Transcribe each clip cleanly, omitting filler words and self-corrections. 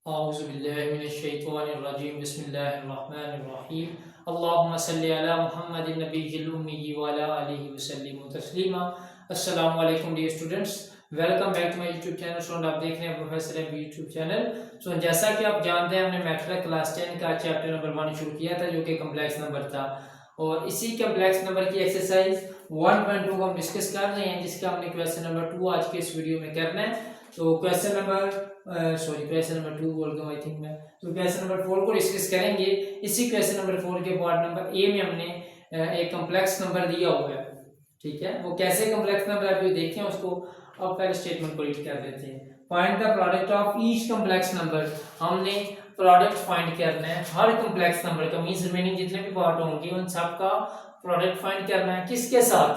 औज़ुबिल्लाहिमिनश्शैतानिर्रजीम बिस्मिल्लाहिर्रहमानिर्रहीम अल्लाहुम्मा सल्लि अला मुहम्मदिन नबिय्यिल उम्मी व अला आलिहि वसल्लिम तस्लीमा। अस्सलामु अलैकुम dear students, welcome back to my YouTube channel. Student आप देख रहे हैं professor M YouTube channel. So जैसा कि आप जानते हैं, हमने मैथ्स क्लास 10 का चैप्टर नंबर 1 शुरू किया था, जो कि कम्प्लेक्स नंबर था, और इसी कम्प्लेक्स नंबर की एक्सरसाइज 1.2 को हम डिस्कस कर रहे हैं, जिसका हमने क्वेश्चन नंबर 2 आज के इस वीडियो में करना है। तो क्वेश्चन नंबर 2 बोल गया आई थिंक मैं। तो क्वेश्चन नंबर 4 को डिस्कस करेंगे। इसी क्वेश्चन नंबर 4 के पार्ट नंबर ए में हमने एक कम्प्लेक्स नंबर दिया हुआ है, ठीक है। वो कैसे कम्प्लेक्स नंबर है अभी देखें उसको। अब पहले स्टेटमेंट को रीड कर देते हैं। Find the product of each complex number. हमने प्रोडक्ट फाइंड करना है हर कम्प्लेक्स नंबर का, मींस रिमेनिंग जितने भी पार्ट होंगे उन सब का प्रोडक्ट फाइंड करना है। किसके साथ?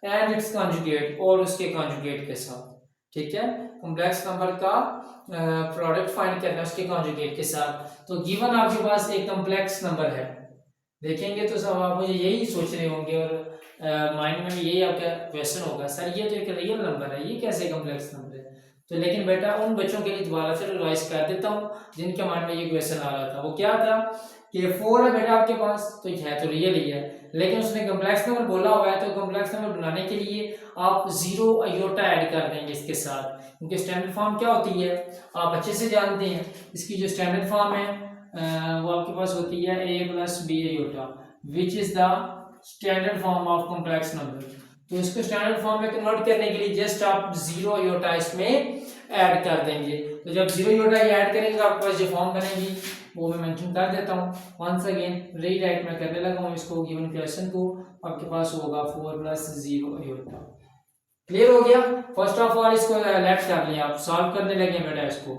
एंड इट्स कॉन्जुगेट, और उसके कॉन्जुगेट के साथ, ठीक है। कॉम्प्लेक्स नंबर का प्रोडक्ट फाइंड करना है उसके कॉन्जुगेट के साथ। तो गिवन आपके पास एक कॉम्प्लेक्स नंबर है, देखेंगे तो सब आप मुझे यही सोच रहे होंगे और माइंड में यही आपका क्वेश्चन होगा, सर ये तो एक रियल नंबर है, ये कैसे कॉम्प्लेक्स नंबर है। तो लेकिन बेटा उन बच्चों के लिए दोबारा से रिवाइज कर देता हूँ जिनके माइंड में ये क्वेश्चन आ रहा था। वो क्या था कि 4 है बेटा आपके पास, तो है तो रियल ही है, लेकिन उसने कॉम्प्लेक्स नंबर बोला हुआ है, तो कॉम्प्लेक्स नंबर बनाने के लिए आप 0 अयोटा ऐड कर देंगे इसके साथ, क्योंकि स्टैंडर्ड फॉर्म क्या होती है आप अच्छे से जानते हैं। इसकी जो स्टैंडर्ड फॉर्म है वो आपके पास होती है a plus B iota, which is the standard form of complex number. तो इसको स्टैंडर्ड फॉर्म में कन्वर्ट करने के लिए जस्ट आप 0 अयोटा इसमें ऐड कर देंगे। तो जब 0 अयोटा ऐड करेंगे तो आपके पास जो फॉर्म बनेगी वो मैं मेंशन कर देता हूँ। वंस अगेन रीराइट मैं करने लगा हूँ इसको, गिवन क्वेश्चन को। आपके पास होगा 4 प्लस 0 अयोटा। क्लियर हो गया। फर्स्ट ऑफ ऑल इसको लेफ्ट कर लिया, आप सॉल्व करने लगे बेटा इसको।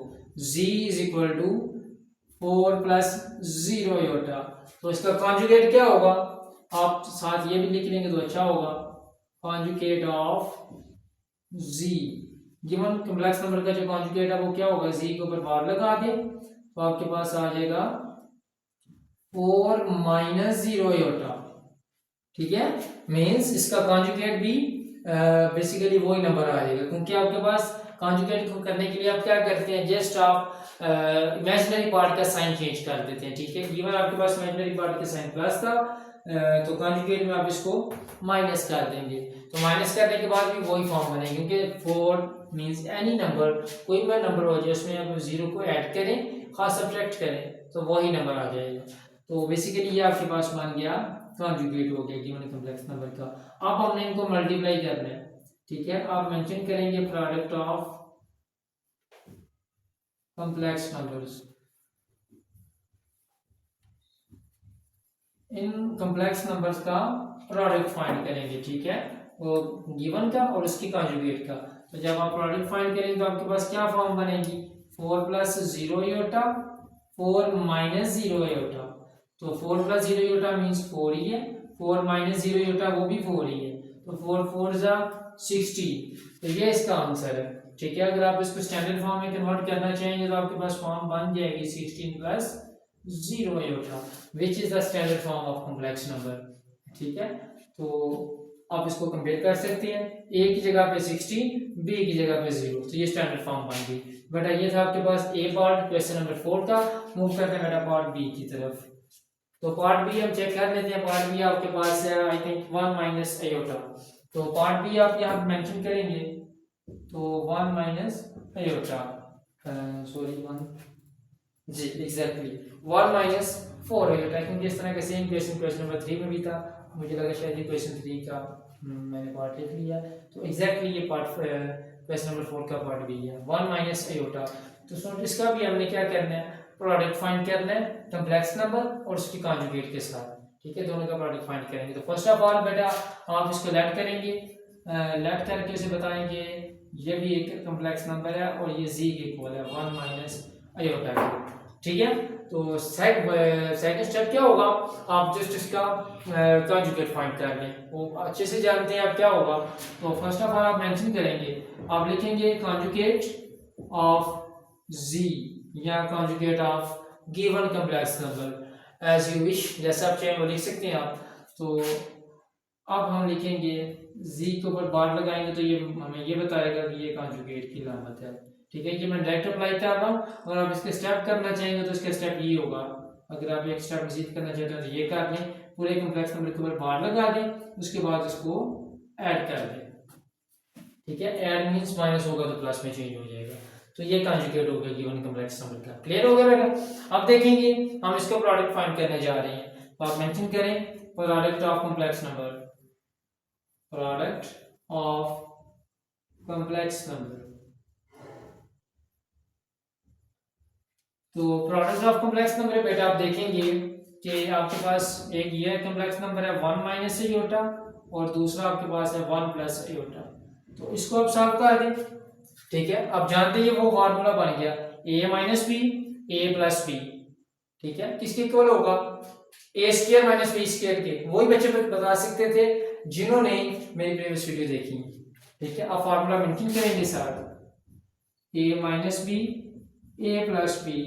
z is equal to 4 plus 0 iota, तो इसका कॉन्जुगेट क्या होगा, आप साथ ये भी लिख लेंगे तो अच्छा होगा। Conjugate of z, given complex number का जो कॉन्जुगेट है वो क्या होगा, z के ऊपर बार लगा दे तो आपके पास आ जाएगा 4 माइनस 0 अयोटा, ठीक है। मीन्स इसका कॉन्जुगेट भी बेसिकली वही नंबर आ जाएगा, क्योंकि आपके पास कॉन्जुगेट को करने के लिए आप क्या करते हैं, जस्ट आप इमेजिनरी पार्ट का साइन चेंज कर देते हैं, ठीक है। गिवन आपके पास इमेजिनरी पार्ट का साइन प्लस था, तो कॉन्जुगेट में आप इसको माइनस कर देंगे, तो माइनस करने के बाद भी वही फॉर्म बनेगी, क्योंकि 4 मीन्स एनी नंबर, कोई भी नंबर हो जाए उसमें आप 0 को ऐड करें, खास सब्ट्रैक्ट करें तो वही नंबर आ जाएगा। तो बेसिकली ये आपके पास बन गया कॉन्जुगेट हो गया गिवन कॉम्प्लेक्स नंबर का। अब हमने इनको मल्टीप्लाई करना है, ठीक है। आप मेंशन करेंगे product of complex numbers. In complex numbers का प्रोडक्ट फाइंड करेंगे, ठीक है, वो गिवन का और उसकी कॉन्जुगेट का। तो जब आप प्रोडक्ट फाइंड करेंगे तो आपके पास क्या फॉर्म बनेगी, 4 प्लस 0 अयोटा 4 माइनस 0 अयोटा। तो 4 प्लस 0 अयोटा मीन्स 4 ही है, 4 माइनस 0 अयोटा वो भी 4 ही है, तो 4 4 जा 60। तो ये इसका आंसर है, ठीक है। अगर आप इसको स्टैंडर्ड फॉर्म में कन्वर्ट करना चाहेंगे तो आपके पास फॉर्म बन जाएगी 16 plus 0 iota, which is the standard form of complex number, ठीक है। तो आप इसको कंपेयर कर सकते हैं, a की जगह पे 16, b की जगह पे 0, तो ये स्टैंडर्ड फॉर्म बन गई बेटा। ये था आपके पास a पार्ट क्वेश्चन नंबर 4 का। मूव करते हैं बेटा पार्ट b की तरफ। तो पार्ट बी हम चेक कर लेते हैं। पार्ट बी आपके पास है आई थिंक 1 माइनस अयोटा, तो पार्ट बी आप यहाँ मेंशन करेंगे तो 1 माइनस अयोटा, सॉरी 1 जी एग्जैक्टली 1 माइनस 4 अयोटा, क्योंकि इस तरह का सेम क्वेश्चन नंबर 3 में भी था, मुझे लगा शायद ये क्वेश्चन 3 का मैंने पार्ट लिख लिया, तो एग्जैक्टली ये पार्ट क्वेश्चन नंबर 4 का पार्ट बी है 1 माइनस अयोटा। तो सो इसका भी हमने क्या करना है, प्रोडक्ट फाइंड करना है कॉम्प्लेक्स नंबर और उसकी कॉन्जुगेट के साथ, ठीक है। दोनों का प्रोडक्ट फाइंड करेंगे। तो फर्स्ट ऑफ ऑल बेटा आप इसको लेट करेंगे, लेट करके उसे बताएंगे ये भी एक कॉम्प्लेक्स नंबर है और ये z के इक्वल है 1 माइनस अयोटा, ठीक है। तो सेकंड स्टेप क्या होगा, आप जस्ट इसका कॉन्जुगेट फाइंड कर लें, वो अच्छे से जानते हैं आप क्या होगा। तो फर्स्ट ऑफ ऑल आप मेंशन करेंगे, आप लिखेंगे कॉन्जुगेट ऑफ z या conjugate of given complex number, as you wish, जैसा आप चाहें वो लिख सकते हैं आप। तो अब हम लिखेंगे z के ऊपर बार लगाएंगे तो ये हमें ये बताएगा कि ये कॉन्जुगेट की अलामत है, ठीक है, ये मैं डायरेक्ट अप्लाई कर रहा हूँ, और आप इसके स्टेप करना चाहेंगे तो इसका स्टेप ये होगा, अगर आप एक स्टेप मजीद करना चाहते हैं तो ये कर लें, पूरे कम्प्लेक्स नंबर के ऊपर बार लगा दें, उसके बाद उसको ऐड कर दें। ठीक है, ऐड मींस माइनस होगा तो प्लस में चेंज हो जाएगा, तो ये कॉन्जुगेट हो गया गिवन कम्प्लेक्स नंबर का। क्लियर हो गया बेटा? अब देखेंगे हम इसका प्रोडक्ट फाइंड करने जा रहे हैं, तो आप मेंशन करें product of complex number, product of complex number. तो प्रोडक्ट ऑफ कम्प्लेक्स नंबर बेटा आप देखेंगे कि आपके पास एक ये कम्प्लेक्स नंबर है 1 माइनस एयोटा, और दूसरा आपके पास है 1 प्लस एयोटा। तो इसको आप सॉल्व कर दें। ठीक है, अब जानते हैं वो फार्मूला बन गया a minus B A plus B. ठीक है, किसके इक्वल होगा? A square minus B square के। वही बच्चे बता सकते थे जिन्होंने मेरी प्रीवियस वीडियो देखी। ठीक है, अब फार्मूला मेंशन करेंगे साथ, a minus B A plus B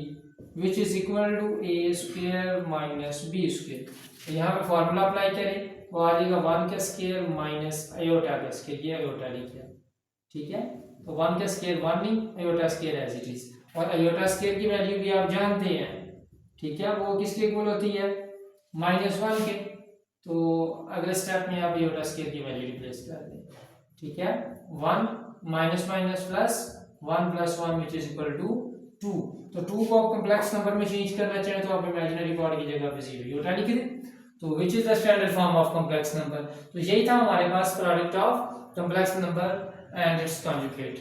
which is equal to A square minus B square. यहाँ पे फार्मूला अप्लाई करें, वो आ जाएगा 1 का स्क्वायर माइनस अयोटा का स्क्वायर, ये अयोटा लिखिए। ठीक है, तो 1 का स्क्वायर 1 नहीं, iota square as it is, और अयोटा स्क्वायर की वैल्यू भी आप जानते हैं। ठीक है, वो किसके इक्वल होती है? -1 के। तो अगले स्टेप में आप अयोटा स्क्वायर की वैल्यू रिप्लेस कर दें। ठीक है, 1 minus minus plus 1 plus 1 which is equal to 2। तो 2 को आप कम्प्लेक्स नंबर में चेंज करना चाहें तो आप इमेजिनरी पार्ट की जगह पे 0 अयोटा लिख दें। तो which is the standard form of complex number. तो यही था हमारे पास product of complex number and its conjugate.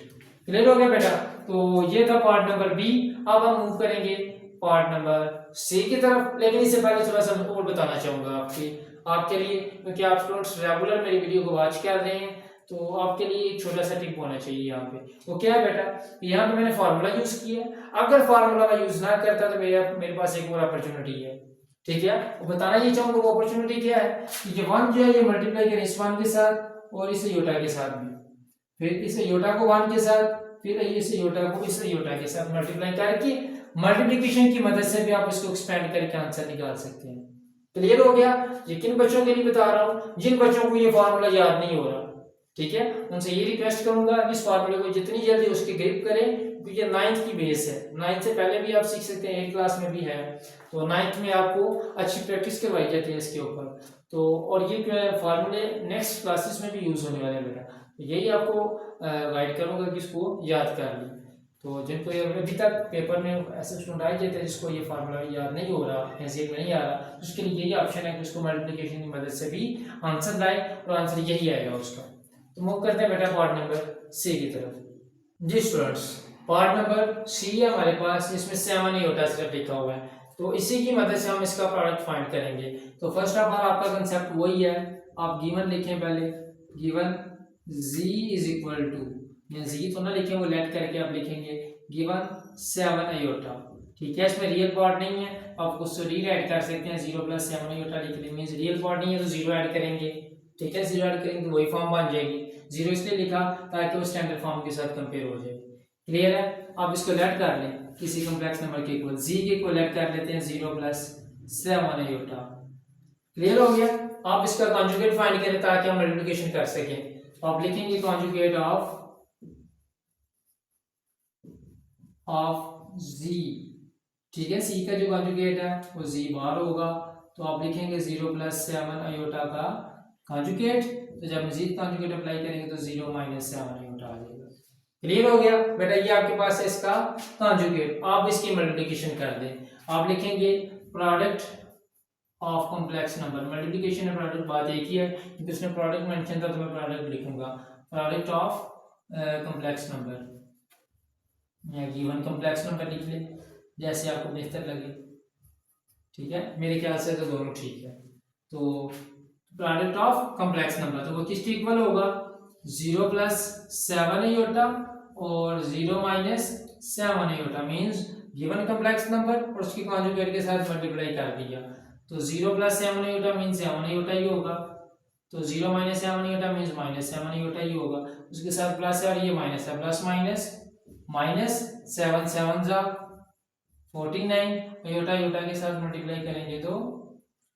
Clear हो गया बेटा? तो ये था पार्ट नंबर बी। अब हम मूव करेंगे पार्ट नंबर सी की तरफ, लेकिन इससे पहले थोड़ा सा और बताना चाहूंगा आपके लिए, क्योंकि आप स्टूडेंट्स रेगुलर मेरी वीडियो को वॉच कर रहे हैं, तो आपके लिए एक छोटा सा टिप होना चाहिए यहाँ पे। तो क्या है बेटा, यहाँ पे मैंने फार्मूला यूज किया। अगर फार्मूला मैं यूज ना करता तो मेरे पास एक और अपॉर्चुनिटी है। ठीक है, वो बताना ये चाहूंगा वो अपॉर्चुनिटी क्या है कि ये 1 जो है ये मल्टीप्लाई करें इस 1 के साथ और इस अयोटा के साथ भी, फिर इस अयोटा को 1 के साथ, फिर इस अयोटा को इस अयोटा के साथ मल्टीप्लाई करके मल्टीप्लिकेशन की मदद से भी आप इसको एक्सपेंड करके आंसर निकाल सकते हैं। क्लियर हो गया? ये किन बच्चों के लिए बता रहा हूँ? जिन बच्चों को ये फार्मूला याद नहीं हो रहा। ठीक है, उनसे ये रिक्वेस्ट करूंगा कि इस फार्मूले को जितनी जल्दी उसकी ग्रिप करें, क्योंकि ये 9th की बेस है। 9th से पहले भी आप सीख सकते हैं, 8th क्लास में भी है, तो 9th में आपको अच्छी प्रैक्टिस करवाई जाती है इसके ऊपर। तो और ये फार्मूले नेक्स्ट क्लासेस में भी यूज होने वाले हैं बेटा, तो यही आपको गाइड करूंगा कि इसको याद कर लें। तो जिनको ये अभी तक पेपर में ऐसे स्टूडेंट आए जाते हैं जिसको ये फार्मूला याद नहीं हो रहा, हैसियत में नहीं आ रहा, उसके लिए यही ऑप्शन है कि उसको मल्टीप्लिकेशन की मदद से भी आंसर लाए, और आंसर यही आएगा उसका। तो मूव करते हैं बेटा पार्ट नंबर सी की तरफ। जी स्टूडेंट्स, पार्ट नंबर सी है हमारे पास, जिसमें 7 अयोटा स्टेप लिखा हुआ है। तो इसी की मदद से हम इसका प्रोडक्ट फाइंड करेंगे। तो फर्स्ट ऑफ ऑल आपका कंसेप्ट वही है, आप गिवन लिखें पहले, given z is equal to, जी तो ना लिखें, वो लेट करके आप लिखेंगे गिवन 7 अयोटा। ठीक है, इसमें रियल पार्ट नहीं है, आप उसको रीराइट कर सकते हैं, 0 प्लस 7 अयोटा लिख लें, मींस रियल पार्ट नहीं है तो 0 ऐड करेंगे। ठीक है, 0 ऐड करेंगे तो वही फॉर्म बन जाएगी। 0 इसलिए लिखा ताकि वो स्टैंडर्ड फॉर्म के साथ कंपेयर हो जाए। क्लियर है? आप इसको लेट कर लें किसी कम्प्लेक्स नंबर के इक्वल, जी के इक्वल लेट कर लेते हैं 0 प्लस 7 अयोटा। क्लियर हो गया? आप इसका कॉन्जुगेट फाइंड करें ताकि हम मल्टीप्लिकेशन कर सकें। आप लिखेंगे कॉन्जुगेट ऑफ z। ठीक है, c का जो कॉन्जुगेट है वो z बार होगा, तो आप लिखेंगे 0 प्लस 7 अयोटा का कॉन्जुगेट। तो जब मजीद कॉन्जुगेट अप्लाई करेंगे तो 0 माइनस 7 अयोटा आ जाएगा। क्लियर हो गया बेटा? ये आपके पास है इसका कॉन्जुगेट। आप इसकी मल्टीप्लिकेशन कर दें, आप लिखेंगे product of complex number. Multiplication और प्रोडक्ट बात एक ही है, क्योंकि उसने प्रोडक्ट मेंशन था तो मैं प्रोडक्ट लिखूंगा, प्रोडक्ट ऑफ कॉम्प्लेक्स नंबर या गिवन कॉम्प्लेक्स नंबर लिख ले जैसे आपको बेहतर लगे। ठीक है, मेरे ख्याल से तो दोनों ठीक है। तो प्रोडक्ट ऑफ कॉम्प्लेक्स नंबर, तो वो किसके इक्वल होगा? 0 प्लस 7 अयोटा और 0 minus 7 iota, means given complex number और उसकी कॉन्जुगेट के साथ मल्टीप्लाई कर दिया। तो 0 प्लस 7 अयोटा मीन्स 7 अयोटा ही होगा, तो 0 minus 7 iota means minus 7 iota ही होगा। उसके साथ प्लस है और ये माइनस है, प्लस माइनस माइनस 7 7 जा 49, अयोटा अयोटा के साथ मल्टीप्लाई करेंगे तो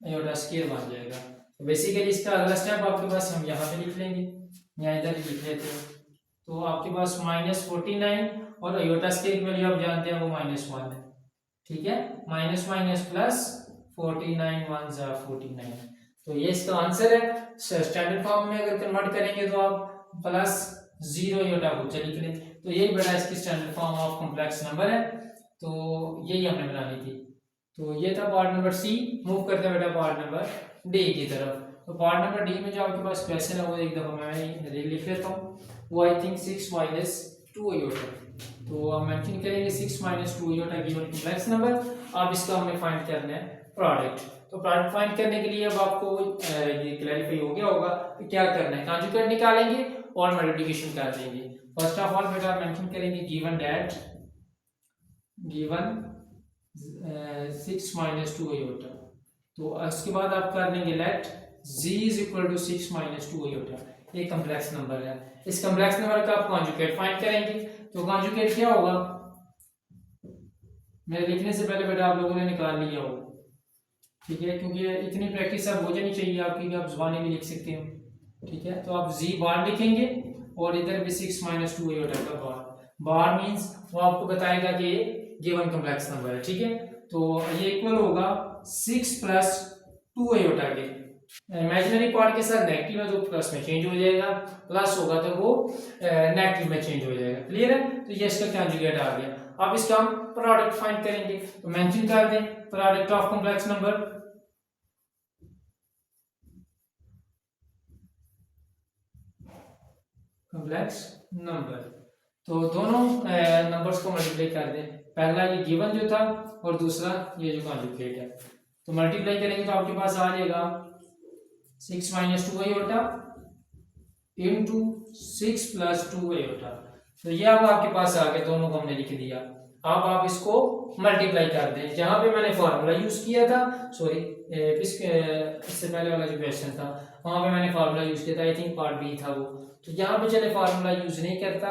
अयोटा स्क्वायर बन जाएगा। तो बेसिकली इसका अगला स्टेप आपके पास हम यहाँ पे लिख लेंगे या इधर ही लिख लेते हैं। तो आपके पास -49 और आयोटा स्केयर की वैल्यू आप जानते हैं वो -1 है। ठीक है, माइनस माइनस प्लस 49 1 जा 49। तो ये इसका आंसर है। स्टैंडर्ड फॉर्म में अगर कन्वर्ट करेंगे तो आप प्लस 0 आयोटा को लिख लें। तो यही बेटा इसकी standard form of complex number है। तो यही हमने बनानी थी। तो ये था पार्ट नंबर सी। मूव करते हैं बेटा पार्ट नंबर डी की तरफ। तो पार्ट नंबर डी में जो आपके पास क्वेश्चन है वो एक दफा मैं लिख लेता हूँ। वो आई थिंक 6 - 2 आयोटा। तो आप मेंशन करेंगे 6 - 2 आयोटा गिवन कॉम्प्लेक्स नंबर। अब इसका हमें फाइंड करना है प्रोडक्ट। तो प्रोडक्ट फाइंड करने के लिए अब आपको ये क्लैरिफाई हो गया होगा कि क्या करना है। कॉन्जुगेट निकालेंगे और मल्टीप्लिकेशन कर देंगे। फर्स्ट ऑफ ऑल बेटा मेंशन करेंगे गिवन 6 - 2 आयोटा। तो इसके बाद आप कर लेंगे लेट z = 6 - 2 आयोटा। ये कॉम्प्लेक्स नंबर है। इस कॉम्प्लेक्स नंबर का आप कॉन्जुगेट फाइंड करेंगे। तो कॉन्जुगेट क्या होगा, मेरे लिखने से पहले बेटा आप लोगों ने निकाल लिया हो। ठीक है, क्योंकि इतनी प्रैक्टिस अब हो जानी चाहिए आपकी कि आप जुबानी भी लिख सकते हो। ठीक है, तो आप z बार लिखेंगे और इधर भी 6 - 2 आयोटा का बार मींस वो आपको बताएगा कि ये गिवन कॉम्प्लेक्स नंबर है। ठीक है, तो ये इक्वल होगा 6 + 2 आयोटा के। इमेजिनरी पार्ट के साथ नेगेटिव है तो प्लस में चेंज हो जाएगा, प्लस होगा तो वो नेगेटिव में चेंज हो जाएगा। क्लियर है, तो ये इसका कॉन्जुगेट आ गया। अब इसका हम प्रोडक्ट फाइंड करेंगे। तो मेंशन कर दें product of complex number. Complex number तो दोनों नंबर्स को मल्टीप्लाई कर दें। पहला ये गिवन जो था और दूसरा ये जो कॉन्जुगेट है। तो मल्टीप्लाई करेंगे तो आपके पास आ जाएगा 6 - 2 आयोटा इंटू 6 + 2 आयोटा। तो ये अब आपके पास आ गया, दोनों को हमने लिख दिया। अब आप इसको मल्टीप्लाई कर दें। जहां पे मैंने फार्मूला यूज किया था, सॉरी इससे पहले वाला जो क्वेश्चन था वहां पे मैंने फार्मूला यूज किया था, आई थिंक पार्ट बी था वो। तो यहाँ पे चले फार्मूला यूज नहीं करता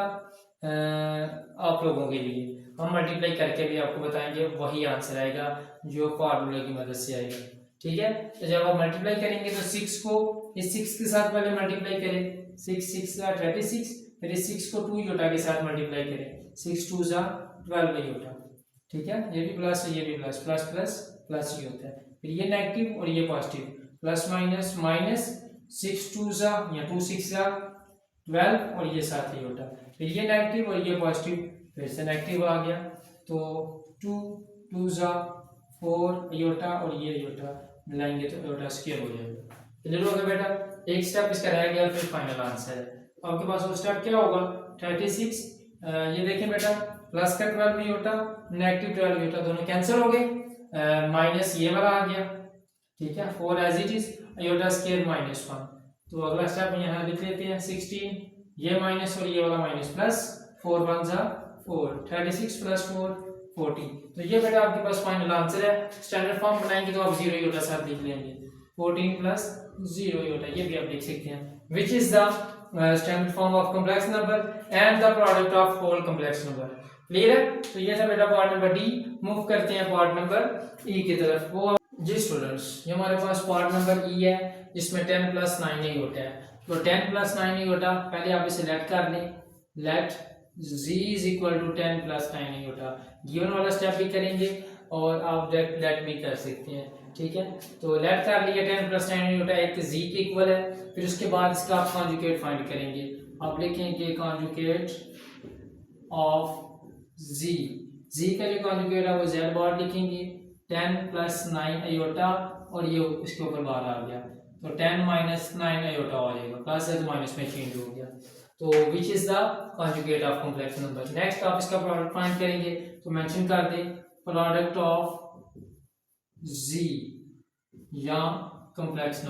आप लोगों के लिए। हम मल्टीप्लाई करके भी आपको बताएंगे, वही आंसर आएगा जो फार्मूला की मदद से आएगा। ठीक है, तो जब आप मल्टीप्लाई करेंगे तो 6 को इस 6 के साथ पहले मल्टीप्लाई करें। 6 6 * 36। फिर इस 6 को 2 आयोटा के साथ मल्टीप्लाई करें। 6 2 = 12 आयोटा। ठीक है, ये भी प्लस है, ये भी प्लस, प्लस प्लस प्लस ही होता है। फिर ये नेगेटिव और ये पॉजिटिव, प्लस माइनस माइनस। 6 2 या 2 6 12 और ये 7 आयोटा। फिर ये नेगेटिव और ये पॉजिटिव, फिर से नेगेटिव आ गया। तो 2 2 4 आयोटा और ये आयोटा मिलाएंगे तो आयोटा स्क्वायर हो जाएगा। क्लियर हो गया बेटा। एक स्टेप इसका रह गया, फिर फाइनल आंसर है। आपके पास वो स्टेप क्या होगा 36। ये देखें बेटा, प्लस का 12 आयोटा नेगेटिव 12 आयोटा दोनों कैंसिल हो गए, माइनस ये वाला आ गया। ठीक है, 4 as it is, iota square -1। तो अगला स्टेप यहाँ लिख लेते हैं 16। ये माइनस और ये वाला माइनस, प्लस 4 1 = 4, 36 + 4 40। तो ये बेटा आपके पास फाइनल आंसर है। स्टैंडर्ड फॉर्म बनाएंगे तो आप 0 आयोटा साथ लिख लेंगे। 14 + 0 आयोटा, ये भी आप लिख सकते हैं। Which is the standard form of complex number and the product of whole complex number. Clear है, तो ये था बेटा पार्ट नंबर डी। मूव करते हैं पार्ट नंबर ई की तरफ। वो जी स्टूडेंट्स, ये हमारे पास पार्ट नंबर ई है जिसमें 10 + 9 आयोटा है। तो 10 + 9 आयोटा पहले आप इसे लेट कर लें। Let z = 10 + 9 iota. गिवन वाला स्टेप भी करेंगे और आप डायरेक्ट लेट भी कर सकते हैं। ठीक है, तो लेट कर लिया 10 + 9 आयोटा एक z के इक्वल है। फिर उसके बाद इसका आप कॉन्जुगेट फाइंड करेंगे। आप लिखेंगे कॉन्जुगेट ऑफ z का जो कॉन्जुगेट है वो z बार लिखेंगे। 10 + 9 आयोटा और ये इसके ऊपर बार आ गया तो 10 - 9 आयोटा आ जाएगा, प्लस है तो माइनस में चेंज हो गया। तो which is the conjugate of complex number. Next आप इसका प्रोडक्ट फाइंड करेंगे। तो मेंशन कर दें प्रोडक्ट ऑफ z या कॉम्प्लेक्स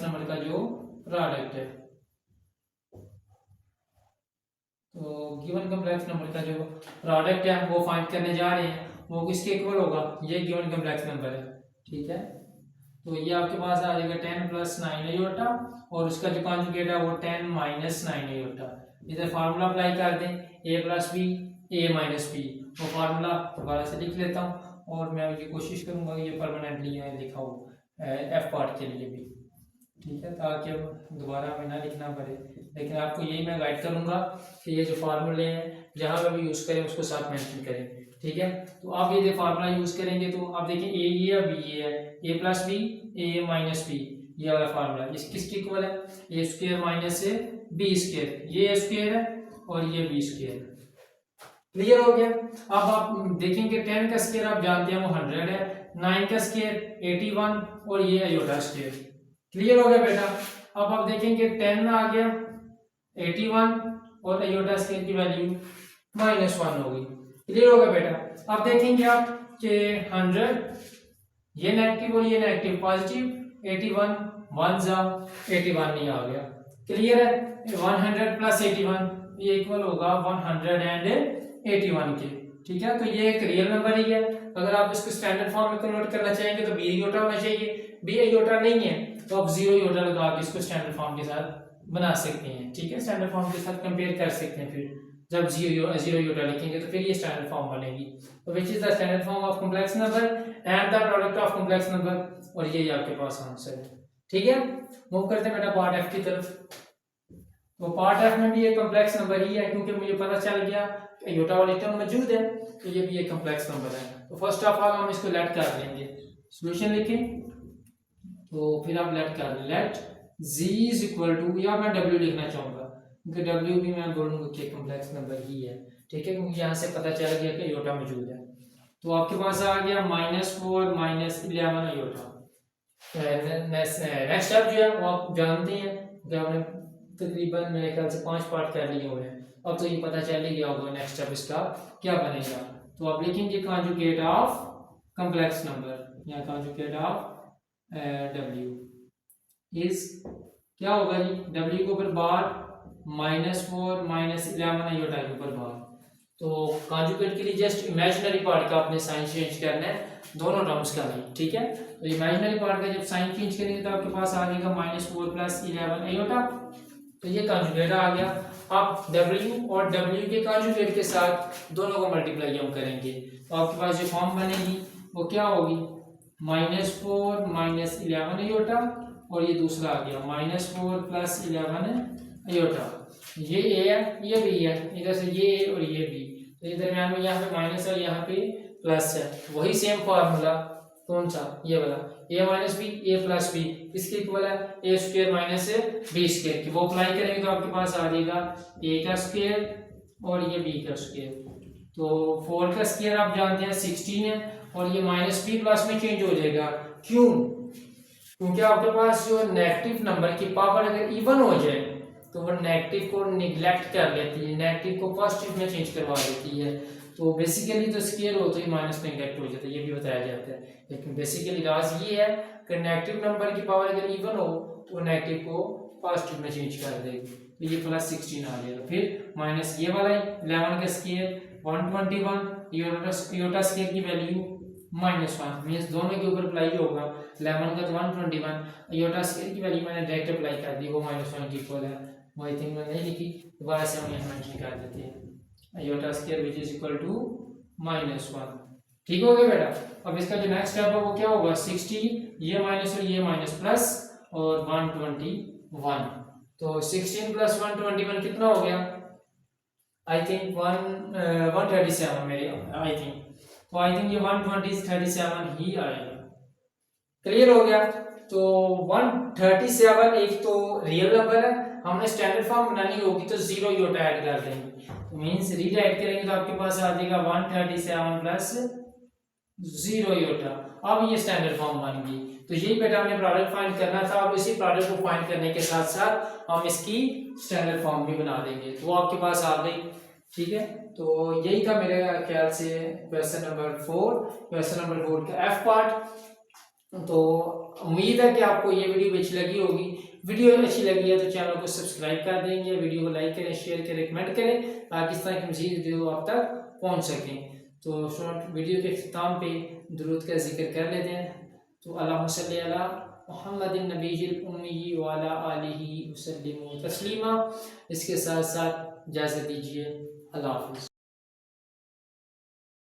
नंबर का जो प्रोडक्ट है। तो गिवन कॉम्प्लेक्स नंबर का जो प्रोडक्ट है वो फाइंड करने जा रहे हैं। वो किसके इक्वल होगा, ये गिवन कॉम्प्लेक्स नंबर है। ठीक है, तो ये आपके पास आ जाएगा 10 + 9 आयोटा और उसका जो कॉन्जुगेट है वो 10 - 9 आयोटा। इधर फार्मूला अप्लाई कर दें, a + b a - b। वो फार्मूला दोबारा से लिख लेता हूँ और मैं ये कोशिश करूंगा ये परमानेंटली यहाँ लिखा हो f पार्ट के लिए भी। ठीक है, ताकि अब दोबारा हमें ना लिखना पड़े। लेकिन आपको यही मैं गाइड करूँगा कि ये जो फार्मूले हैं जहाँ पर भी यूज़ करें उसको साथ मेंशन करें। ठीक है, तो आप ये फार्मूला यूज़ करेंगे तो आप देखिए ए ये है, बी ये है, A plus B, A minus B, ये वाला फार्मूला इस किसके इक्वल है, A square minus A B square, ये स्क्वायर है और ये बी स्क्वायर। क्लियर हो गया। अब आप देखेंगे 10 का स्क्वायर आप जानते हैं वो 100 है, 9 का स्क्वायर 81 और ये आयोटा स्क्वायर। क्लियर हो गया बेटा। अब आप देखेंगे 10 आ गया 81 और आयोटा स्क्वायर की वैल्यू -1 होगी। क्लियर हो गया बेटा। अब देखेंगे आप कि 100 ये नेगेटिव और ये नेगेटिव पॉजिटिव, 81 1 जा 81 नहीं आ गया। क्लियर है। 100 प्लस 81 ये इक्वल होगा 181 के। ठीक है, तो ये एक रियल नंबर ही है। अगर आप इसको स्टैंडर्ड फॉर्म में कन्वर्ट करना चाहेंगे तो बी आयोटा होना चाहिए, बी आयोटा नहीं है तो आप 0 आयोटा लगा के इसको स्टैंडर्ड फॉर्म के साथ बना सकते हैं। ठीक है, स्टैंडर्ड फॉर्म के साथ कंपेयर कर सकते हैं। फिर जब 0 आयोटा लिखेंगे तो फिर ये स्टैंडर्ड फॉर्म बनेगी। तो which is the standard form of complex number and the product of complex number, और ये आपके पास आंसर है। ठीक है, मूव करते हैं बेटा पार्ट एफ की तरफ। तो पार्ट एफ में भी ये कॉम्प्लेक्स नंबर ही है, क्योंकि मुझे पता चल गया आयोटा वाली टर्म मौजूद है, तो ये भी एक कॉम्प्लेक्स नंबर है। तो फर्स्ट ऑफ ऑल हम इसको लेट कर लेंगे, सॉल्यूशन लिखें तो फिर आप लेट कर लें। Let z is equal to, या मैं w लिखना चाहूंगा क्योंकि w भी मैं बोलूंगा कि कॉम्प्लेक्स नंबर ही है। ठीक है, क्योंकि यहाँ से पता चल गया कि आयोटा मौजूद है। तो आपके पास आ गया -4 -11 आयोटा। नेक्स्ट स्टेप जो है वो आप जानते हैं कि आपने तकरीबन मेरे ख्याल से 5 पार्ट कर लिए हुए हैं। अब तो ये पता चल ही गया होगा नेक्स्ट स्टेप इसका क्या बनेगा। तो आप लिखेंगे कॉन्जुगेट ऑफ कॉम्प्लेक्स नंबर या कॉन्जुगेट ऑफ w इज क्या होगा जी, w के ऊपर बार -4 -11 आयोटा के ऊपर बार। तो कॉन्जुगेट के लिए जस्ट इमेजिनरी पार्ट का आपने साइन चेंज करना है, दोनों टर्म्स का नहीं। ठीक है, तो इमेजिनरी पार्ट का जब साइन चेंज करेंगे तो आपके पास आ जाएगा -4 + 11 आयोटा। तो ये कॉन्जुगेट आ गया। अब w और w के कॉन्जुगेट के साथ दोनों को मल्टीप्लाई हम करेंगे तो आपके पास जो फॉर्म बनेगी वो क्या होगी, -4 -11 आयोटा और ये दूसरा आ गया -4 + 11 आयोटा। ये a है ये b है, इधर से ये a और ये b, तो इधर दरमियान में यहाँ पे माइनस है यहाँ पे प्लस है। वही सेम फार्मूला कौन सा, ये वाला a - b a + b इसके इक्वल है a² - b² की, वो अप्लाई करेंगे तो आपके पास आ जाएगा a का स्क्वायर और ये b का स्क्वायर। तो 4 का स्क्वायर आप जानते हैं 16 है और ये -b प्लस में चेंज हो जाएगा। क्यों, क्योंकि आपके पास जो नेगेटिव नंबर की पावर अगर इवन हो जाए तो वो नेगेटिव को निगलेक्ट कर लेती है, नेगेटिव को पॉजिटिव में चेंज करवा देती है। तो बेसिकली तो स्केयर हो तो ही माइनस में नेगेटिव हो जाता है, ये भी बताया जाता है। लेकिन बेसिकली राज ये है कि नेगेटिव नंबर की पावर अगर इवन हो तो नेगेटिव को पॉजिटिव में चेंज कर देगी। तो ये +16 आ जाएगा। फिर माइनस ये वाला 11 का स्केयर 121, आयोटा स्केयर की वैल्यू -1 मीन्स दोनों के ऊपर अप्लाई होगा। 11 का तो 121, आयोटा स्केयर की वैल्यू मैंने डायरेक्ट अप्लाई कर दी, वो -1 की इक्वल है। वो आई थिंक मैंने नहीं लिखी, दोबारा से हम यहाँ मेंशन कर देते हैं iota square which is equal to -1। ठीक हो गया बेटा। अब इसका जो नेक्स्ट स्टेप है वो क्या होगा, 60 ये माइनस और ये माइनस प्लस और 121। तो 16 + 121 कितना हो गया, आई थिंक 137 मेरे आई थिंक। तो आई थिंक ये 137 ही आएगा। क्लियर हो गया। तो 137 एक तो रियल नंबर है, हमने स्टैंडर्ड फॉर्म बनानी होगी तो 0 आयोटा ऐड कर देंगे, तो मींस रीराइट करेंगे तो आपके पास आ जाएगा 137 + 0 आयोटा। अब ये स्टैंडर्ड फॉर्म बन गई। तो यही बेटा हमने प्रोडक्ट फाइंड करना था और इसी प्रोडक्ट को फाइंड करने के साथ साथ हम इसकी स्टैंडर्ड फॉर्म भी बना देंगे, तो आपके पास आ गई। ठीक है, तो यही था मेरे ख्याल से क्वेश्चन नंबर 4 का एफ पार्ट। तो उम्मीद है कि आपको ये वीडियो अच्छी लगी होगी। वीडियो अच्छी लगी है तो चैनल को सब्सक्राइब कर देंगे, वीडियो को लाइक करें, शेयर करें, कमेंट करें ताकि इस तरह की मज़ीद वीडियो आप तक पहुंच सकें। तो स्टूडेंट वीडियो के अख्ताम पे दुरूद का जिक्र कर लेते हैं। तो अल्लाहुम्मा सल्ली अला मुहम्मदिन नबीय्यिल उम्मी व अला आलिहि वसल्लिम तस्लीमा। इसके साथ साथ इजाज़त दीजिए, अल्लाह हाफ़िज़।